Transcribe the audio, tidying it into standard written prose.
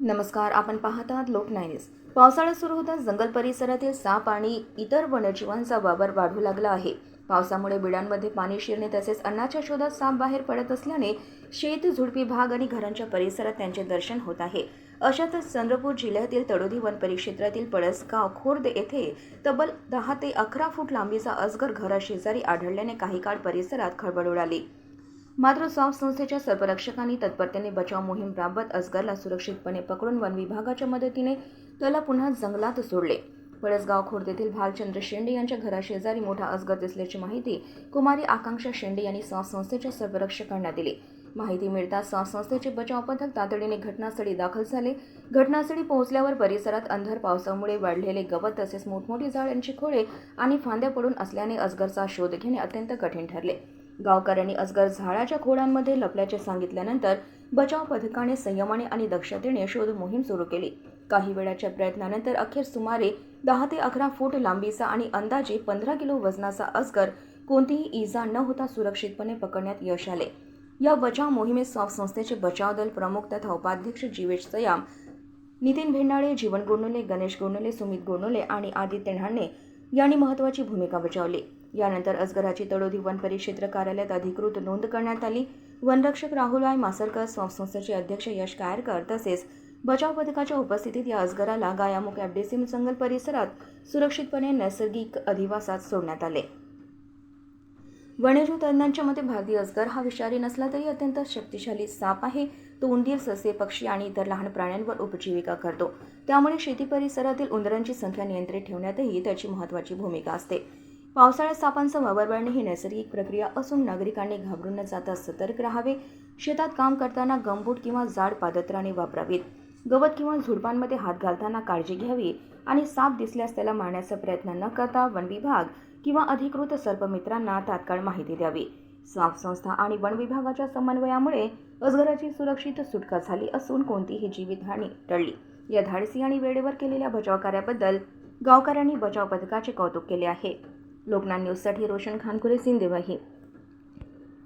नमस्कार, आपण पाहत आहात लोक 9 न्यूज. पावसाळा सुरू होताच जंगल परिसरातील साप आणि इतर वन्यजीवांचा वावर वाढू लागला आहे. पावसामुळे बिळांमध्ये पाणी शिरणे तसेच अन्नाच्या शोधात साप बाहेर पडत असल्याने शेत, झुडपी भाग आणि घरांच्या परिसरात त्यांचे दर्शन होत आहे. अशातच चंद्रपूर जिल्ह्यातील तडोदी वन परिक्षेत्रातील पळसगाव खुर्द येथे तब्बल 10 ते 11 फूट लांबीचा अजगर घराशेजारी आढळल्याने काही काळ परिसरात खळबळ उडाली. मात्र साप संस्थेच्या सर्परक्षकांनी तत्परतेने बचाव मोहीम राबवत अजगरला सुरक्षितपणे पकडून वन विभागाच्या मदतीने त्याला पुन्हा जंगलात सोडले. पळसगाव खुर्द येथील भालचंद्र शेंडे यांच्या घराशेजारी मोठा अजगर दिसल्याची माहिती कुमारी आकांक्षा शेंडे यांनी साप संस्थेच्या सर्परक्षकांना दिली. माहिती मिळताच साप संस्थेचे बचाव पथक तातडीने घटनास्थळी दाखल झाले. घटनास्थळी पोहोचल्यावर परिसरात अंधर पावसामुळे वाढलेले गवत तसेच मोठमोठी झाडांची खोडे आणि फांद्या पडून असल्याने अजगरचा शोध घेणे अत्यंत कठीण ठरले. गावकऱ्यांनी अजगर झाडाच्या खोडांमध्ये लपल्याचे सांगितल्यानंतर बचाव पथकाने संयमाने आणि दक्षतेने शोध मोहीम सुरू केली. काही वेळाच्या प्रयत्नानंतर अखेर सुमारे 10 ते 11 फूट लांबीचा आणि अंदाजे 15 किलो वजनाचा अजगर कोणतीही इजा न होता सुरक्षितपणे पकडण्यात यश आले. या बचाव मोहिमेत साप संस्थेचे बचाव दल प्रमुख तथा उपाध्यक्ष जीवेश सयाम, नितीन भेंडाळे, जीवन गुणुले, गणेश गुणुले, सुमित गुणुले आणि आदित्य ढाणे यांनी महत्त्वाची भूमिका बजावली. यानंतर अजगराची तडोदी वन परिक्षेत्र कार्यालयात अधिकृत नोंद करण्यात आली. वनरक्षक राहुल आय मासरकर, साप संस्थेचे अध्यक्ष यश कायरकर तसेच बचाव पथकाच्या उपस्थितीत या अजगराला गायामुख एफडीसी जंगल परिसरात सुरक्षितपणे नैसर्गिक अधिवासात सोडण्यात आले. वन्यजीव तज्ज्ञांच्या मते भारतीय अजगर हा विषारी नसला तरी अत्यंत शक्तिशाली साप आहे. तो उंदीर, ससे, पक्षी आणि इतर लहान प्राण्यांवर उपजीविका करतो. त्यामुळे शेती परिसरातील उंदरांची संख्या नियंत्रित ठेवण्यातही त्याची महत्त्वाची भूमिका असते. पावसाळ्यात सापांचा वावर वाढणे ही नैसर्गिक प्रक्रिया असून नागरिकांनी घाबरून न जाता सतर्क राहावे. शेतात काम करताना गमबूट किंवा जाड पादत्राणे वापरावीत. गवत किंवा झुडपांमध्ये हात घालताना काळजी घ्यावी आणि साप दिसल्यास त्याला मारण्याचा प्रयत्न न करता वन विभाग किंवा अधिकृत सर्पमित्रांना तात्काळ माहिती द्यावी. साप संस्था आणि वन विभागाच्या समन्वयामुळे अजगराची सुरक्षित सुटका झाली असून कोणतीही जीवितहानी टळली. या धाडसी आणि वेळेवर केलेल्या बचाव कार्याबद्दल गावकऱ्यांनी बचाव पथकाचे कौतुक केले आहे. लोकनान न्यूजसाठी रोशन खानकुरे, सिंदेवाही.